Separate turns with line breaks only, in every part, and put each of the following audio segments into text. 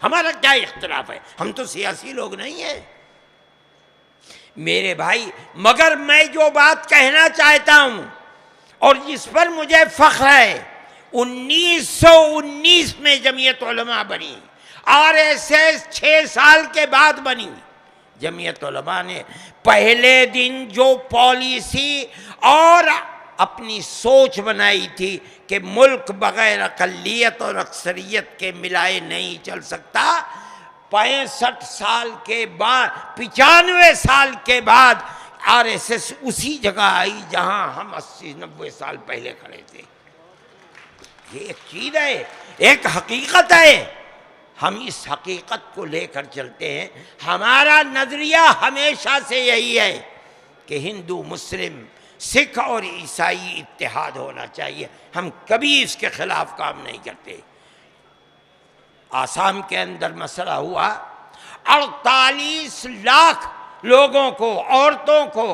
ہمارا کیا اختلاف ہے؟ ہم تو سیاسی لوگ نہیں ہیں میرے بھائی۔ مگر میں جو بات کہنا چاہتا ہوں اور جس پر مجھے فخر ہے، 1919 میں جمعیت علماء بنی، RSS 6 سال کے بعد بنی۔ جمعیت علماء نے پہلے دن جو پالیسی اور اپنی سوچ بنائی تھی کہ ملک بغیر اقلیت اور اکثریت کے ملائے نہیں چل سکتا، 65 سال کے بعد، 95 سال کے بعد RSS اسی جگہ آئی جہاں ہم 80-90 سال پہلے کھڑے تھے۔ یہ ایک چیز ہے، ایک حقیقت ہے، ہم اس حقیقت کو لے کر چلتے ہیں۔ ہمارا نظریہ ہمیشہ سے یہی ہے کہ ہندو، مسلم، سکھ اور عیسائی اتحاد ہونا چاہیے، ہم کبھی اس کے خلاف کام نہیں کرتے۔ آسام کے اندر مسئلہ ہوا، 48 لاکھ لوگوں کو، عورتوں کو،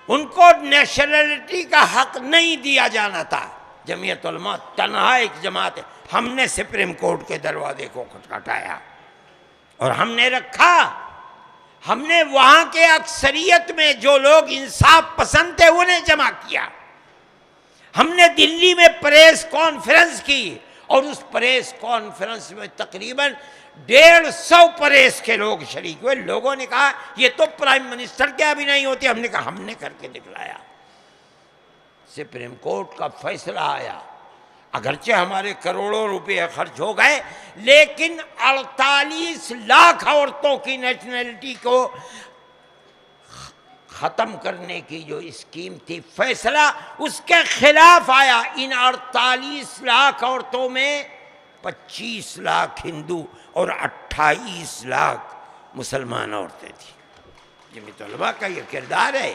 ان کو نیشنلٹی کا حق نہیں دیا جانا تھا۔ جمعیت علماء تنہا ایک جماعت ہے، ہم نے سپریم کورٹ کے دروازے کو کھٹکھٹایا اور ہم نے رکھا، ہم نے وہاں کے اکثریت میں جو لوگ انصاف پسند تھے انہیں جمع کیا۔ ہم نے دلی میں پریس کانفرنس کی اور اس پریس کانفرنس میں تقریباً 150 پریس کے لوگ شریک ہوئے۔ لوگوں نے کہا یہ تو پرائم منسٹر کیا بھی نہیں ہوتی، ہم نے کہا ہم نے کر کے دکھلایا۔ سپریم کورٹ کا فیصلہ آیا، اگرچہ ہمارے کروڑوں روپے خرچ ہو گئے، لیکن 48 لاکھ عورتوں کی نیشنلٹی کو ختم کرنے کی جو اسکیم تھی، فیصلہ اس کے خلاف آیا۔ ان 48 لاکھ عورتوں میں 25 لاکھ ہندو اور 28 لاکھ مسلمان عورتیں تھیں۔ جمعیت علماء کا یہ کردار ہے،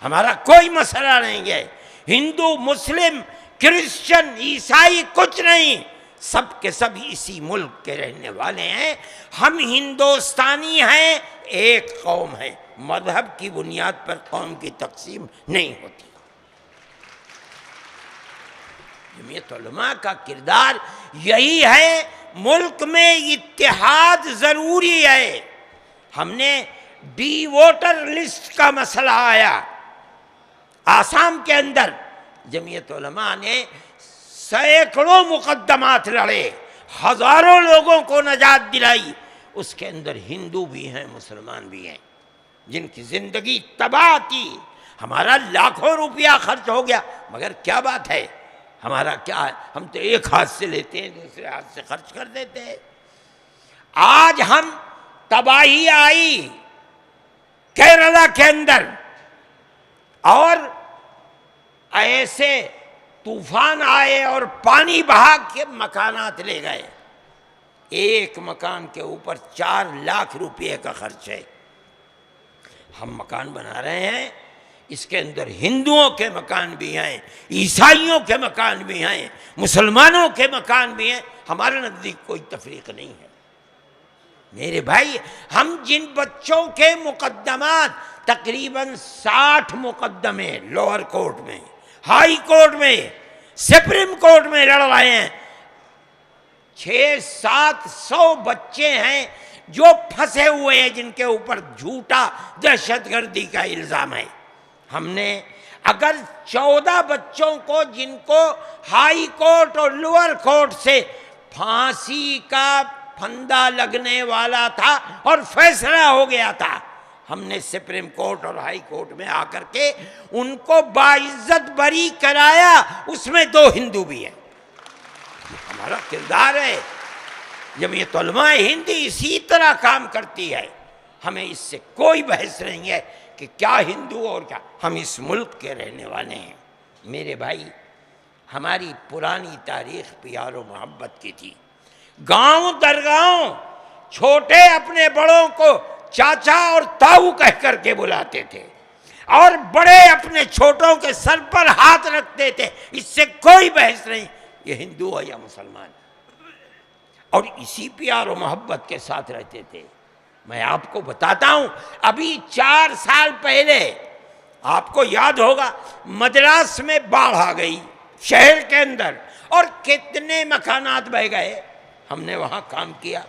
ہمارا کوئی مسئلہ نہیں ہے، ہندو، مسلم، کرسچن، عیسائی کچھ نہیں، سب کے سب اسی ملک کے رہنے والے ہیں، ہم ہندوستانی ہیں، ایک قوم ہے، مذہب کی بنیاد پر قوم کی تقسیم نہیں ہوتی۔ جمعیت علماء کا کردار یہی ہے، ملک میں اتحاد ضروری ہے۔ ہم نے ڈی ووٹر لسٹ کا مسئلہ آیا آسام کے اندر، جمعیت علماء نے سینکڑوں مقدمات لڑے، ہزاروں لوگوں کو نجات دلائی، اس کے اندر ہندو بھی ہیں، مسلمان بھی ہیں، جن کی زندگی تباہ تھی۔ ہمارا لاکھوں روپیہ خرچ ہو گیا، مگر کیا بات ہے، ہمارا کیا ہے، ہم تو ایک ہاتھ سے لیتے ہیں دوسرے ہاتھ سے خرچ کر دیتے ہیں۔ آج ہم تباہی آئی کیرلا کے اندر اور ایسے طوفان آئے اور پانی بہا کے مکانات لے گئے، ایک مکان کے اوپر 4 لاکھ روپے کا خرچ ہے۔ ہم مکان بنا رہے ہیں، اس کے اندر ہندوؤں کے مکان بھی ہیں، عیسائیوں کے مکان بھی ہیں، مسلمانوں کے مکان بھی ہیں، ہمارے نزدیک کوئی تفریق نہیں ہے۔ میرے بھائی، ہم جن بچوں کے مقدمات، تقریباً 60 مقدمے لوور کورٹ میں، ہائی کورٹ میں، سپریم کورٹ میں لڑ رہے ہیں، 600-700 بچے ہیں جو پھنسے ہوئے ہیں، جن کے اوپر جھوٹا دہشت گردی کا الزام ہے۔ ہم نے اگر 14 بچوں کو، جن کو ہائی کورٹ اور لوور کورٹ سے پھانسی کا پھندا لگنے والا تھا اور فیصلہ ہو گیا تھا، ہم نے سپریم کورٹ اور ہائی کورٹ میں آ کر کے ان کو باعزت بری کرایا، اس میں 2 ہندو بھی ہیں۔ ہمارا کردار ہے، جمعیت علماء ہند اسی طرح کام کرتی ہے، ہمیں اس سے کوئی بحث نہیں ہے کہ کیا ہندو اور کیا، ہم اس ملک کے رہنے والے ہیں۔ میرے بھائی، ہماری پرانی تاریخ پیار و محبت کی تھی، گاؤں در گاؤں چھوٹے اپنے بڑوں کو چاچا اور تاؤ کہہ کر کے بلاتے تھے، اور بڑے اپنے چھوٹوں کے سر پر ہاتھ رکھتے تھے، اس سے کوئی بحث نہیں یہ ہندو ہے یا مسلمان، اور اسی پیار و محبت کے ساتھ رہتے تھے۔ میں آپ کو بتاتا ہوں، ابھی 4 سال پہلے آپ کو یاد ہوگا مدراس میں باڑھ آ گئی شہر کے اندر، اور کتنے مکانات بہ گئے، ہم نے وہاں کام کیا،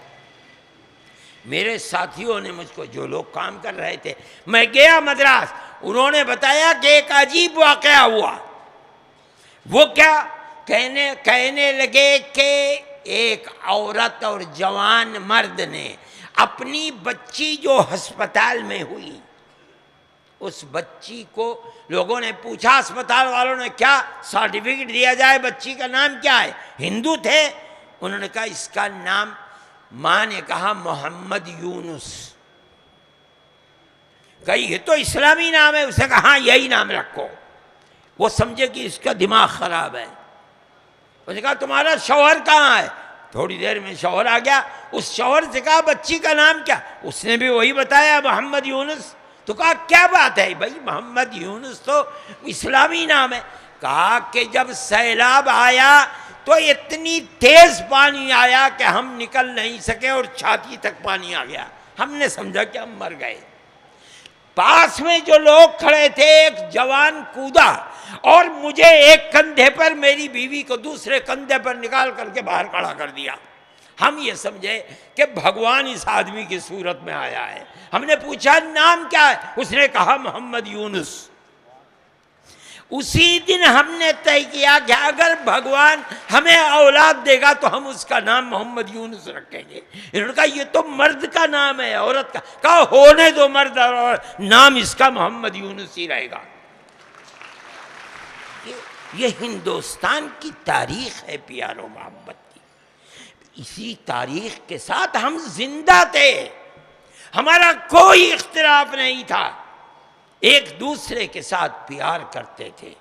میرے ساتھیوں نے مجھ کو، جو لوگ کام کر رہے تھے، میں گیا مدراس، انہوں نے بتایا کہ ایک عجیب واقعہ ہوا۔ وہ کیا؟ کہنے لگے کہ ایک عورت اور جوان مرد نے اپنی بچی جو ہسپتال میں ہوئی، اس بچی کو لوگوں نے پوچھا، ہسپتال والوں نے، کیا سرٹیفکیٹ دیا جائے، بچی کا نام کیا ہے؟ ہندو تھے، انہوں نے کہا اس کا نام، ماں نے کہا محمد یونس۔ کہا یہ تو اسلامی نام ہے، اسے کہا ہاں یہی نام رکھو۔ وہ سمجھے کہ اس کا دماغ خراب ہے، اس نے کہا تمہارا شوہر کہاں ہے؟ تھوڑی دیر میں شوہر آ گیا، اس شوہر سے کہا بچی کا نام کیا؟ اس نے بھی وہی بتایا، محمد یونس۔ تو کہا کیا بات ہے بھائی، محمد یونس تو اسلامی نام ہے۔ کہا کہ جب سیلاب آیا تو اتنی تیز پانی آیا کہ ہم نکل نہیں سکے اور چھاتی تک پانی آ گیا، ہم نے سمجھا کہ ہم مر گئے۔ پاس میں جو لوگ کھڑے تھے، ایک جوان کودا اور مجھے ایک کندھے پر، میری بیوی کو دوسرے کندھے پر نکال کر کے باہر کھڑا کر دیا۔ ہم یہ سمجھے کہ بھگوان اس آدمی کی صورت میں آیا ہے۔ ہم نے پوچھا نام کیا ہے؟ اس نے کہا محمد یونس۔ اسی دن ہم نے طے کیا کہ اگر بھگوان ہمیں اولاد دے گا تو ہم اس کا نام محمد یونس رکھیں گے۔ انہوں نے کہا یہ تو مرد کا نام ہے، عورت کا؟ کہا ہونے دو مرد اور عورت، نام اس کا محمد یونس ہی رہے گا۔ یہ ہندوستان کی تاریخ ہے پیارو محبت کی، اسی تاریخ کے ساتھ ہم زندہ تھے، ہمارا کوئی اختلاف نہیں تھا، ایک دوسرے کے ساتھ پیار کرتے تھے،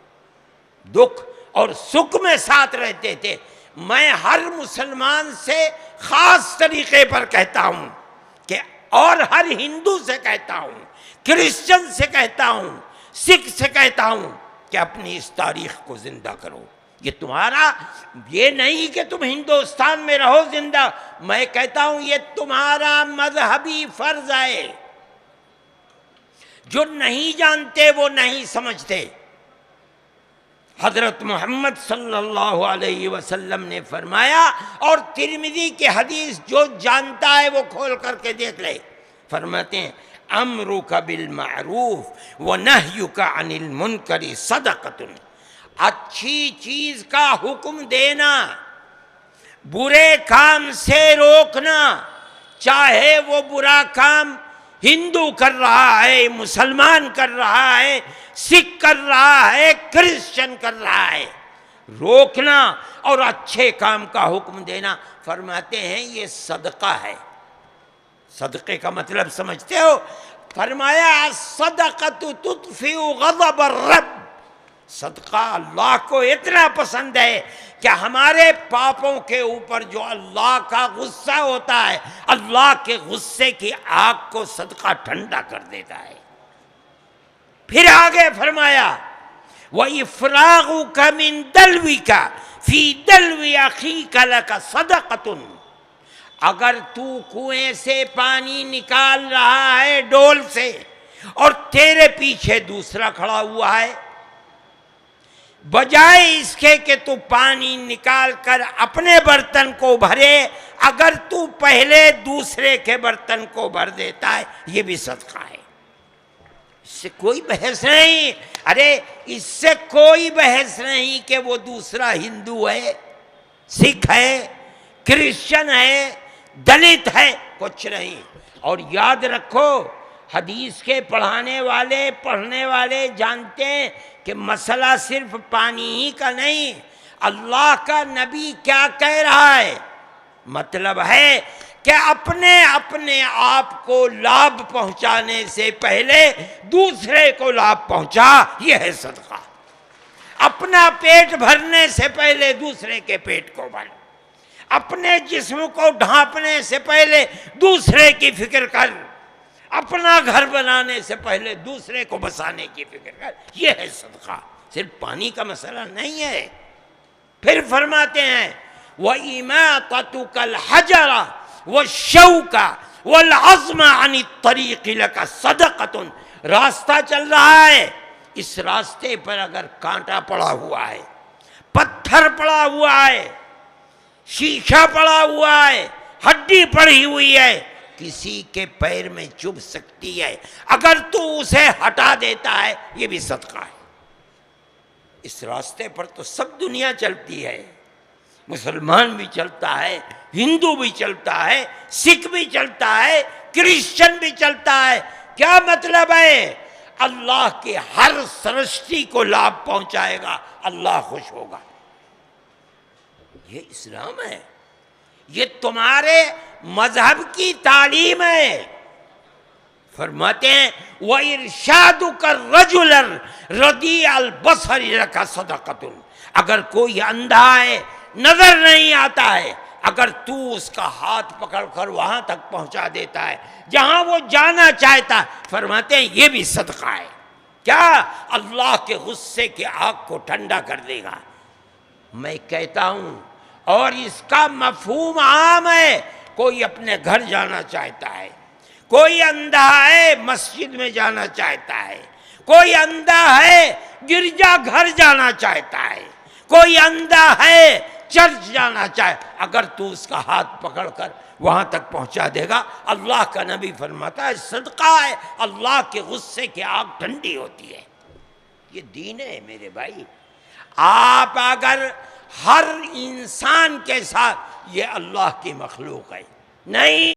دکھ اور سکھ میں ساتھ رہتے تھے۔ میں ہر مسلمان سے خاص طریقے پر کہتا ہوں کہ، اور ہر ہندو سے کہتا ہوں، کرسچن سے کہتا ہوں، سکھ سے کہتا ہوں کہ اپنی اس تاریخ کو زندہ کرو۔ یہ تمہارا، یہ نہیں کہ تم ہندوستان میں رہو زندہ، میں کہتا ہوں یہ تمہارا مذہبی فرض ہے۔ جو نہیں جانتے وہ نہیں سمجھتے۔ حضرت محمد صلی اللہ علیہ وسلم نے فرمایا، اور ترمذی کی حدیث جو جانتا ہے وہ کھول کر کے دیکھ لے، فرماتے ہیں امرک بالمعروف ونہیک عن المنکر صدقۃ، اچھی چیز کا حکم دینا، برے کام سے روکنا، چاہے وہ برا کام ہندو کر رہا ہے، مسلمان کر رہا ہے، سکھ کر رہا ہے، کرسچن کر رہا ہے، روکنا اور اچھے کام کا حکم دینا۔ فرماتے ہیں یہ صدقہ ہے۔ صدقے کا مطلب سمجھتے ہو؟ فرمایا الصدقۃ تطفئ غضب الرب، صدقہ اللہ کو اتنا پسند ہے کہ ہمارے پاپوں کے اوپر جو اللہ کا غصہ ہوتا ہے، اللہ کے غصے کی آگ کو صدقہ ٹھنڈا کر دیتا ہے۔ پھر آگے فرمایا وَإِفْرَاغُكَ مِن دَلْوِكَ فِي دَلْوِ أَخِيكَ لَكَ صَدَقَةٌ، اگر تو کنویں سے پانی نکال رہا ہے ڈول سے، اور تیرے پیچھے دوسرا کھڑا ہوا ہے، بجائے اس کے کہ تو پانی نکال کر اپنے برتن کو بھرے، اگر تو پہلے دوسرے کے برتن کو بھر دیتا ہے، یہ بھی صدقہ ہے۔ اس سے کوئی بحث نہیں، ارے اس سے کوئی بحث نہیں کہ وہ دوسرا ہندو ہے، سکھ ہے، کرسچن ہے، دلت ہے، کچھ نہیں۔ اور یاد رکھو، حدیث کے پڑھانے والے، پڑھنے والے جانتے ہیں کہ مسئلہ صرف پانی ہی کا نہیں، اللہ کا نبی کیا کہہ رہا ہے؟ مطلب ہے کہ اپنے آپ کو لابھ پہنچانے سے پہلے دوسرے کو لابھ پہنچا، یہ ہے صدقہ۔ اپنا پیٹ بھرنے سے پہلے دوسرے کے پیٹ کو بھر، اپنے جسم کو ڈھانپنے سے پہلے دوسرے کی فکر کر، اپنا گھر بنانے سے پہلے دوسرے کو بسانے کی فکر کر، یہ ہے صدقہ، صرف پانی کا مسئلہ نہیں ہے۔ پھر فرماتے ہیں وَإِمَاطَتُكَ الْحَجَرَ وَالشَّوْكَ وَالْعَظْمَ عَنِ الطَّرِيقِ لَكَ صَدَقَةٌ، راستہ چل رہا ہے، اس راستے پر اگر کانٹا پڑا ہوا ہے، پتھر پڑا ہوا ہے، شیشہ پڑا ہوا ہے، ہڈی پڑی ہوئی ہے، کسی کے پیر میں چبھ سکتی ہے، اگر تو اسے ہٹا دیتا ہے یہ بھی صدقہ ہے۔ اس راستے پر تو سب دنیا چلتی ہے، مسلمان بھی چلتا ہے، ہندو بھی چلتا ہے، سکھ بھی چلتا ہے، کرسچن بھی چلتا ہے۔ کیا مطلب ہے؟ اللہ کے ہر سرشٹی کو لابھ پہنچائے گا، اللہ خوش ہوگا۔ یہ اسلام ہے، یہ تمہارے مذہب کی تعلیم ہے۔ فرماتے ہیں وَإِرْشَادُكَ الرَّجُلَ رَدِيعَ الْبَصَرِ لَكَ صَدَقَةٌ، اگر کوئی اندھا ہے، نظر نہیں آتا ہے، اگر تو اس کا ہاتھ پکڑ کر وہاں تک پہنچا دیتا ہے جہاں وہ جانا چاہتا ہے، فرماتے ہیں یہ بھی صدقہ ہے۔ کیا؟ اللہ کے غصے کی آگ کو ٹھنڈا کر دے گا۔ میں کہتا ہوں، اور اس کا مفہوم عام ہے، کوئی اپنے گھر جانا چاہتا ہے، کوئی اندھا ہے مسجد میں جانا چاہتا ہے، کوئی اندھا ہے گرجا گھر جانا چاہتا ہے، کوئی اندھا ہے چرچ جانا چاہے، اگر تو اس کا ہاتھ پکڑ کر وہاں تک پہنچا دے گا، اللہ کا نبی فرماتا ہے صدقہ ہے، اللہ کے غصے کی آگ ٹھنڈی ہوتی ہے۔ یہ دین ہے میرے بھائی۔ آپ اگر ہر انسان کے ساتھ، یہ اللہ کی مخلوق ہے، نہیں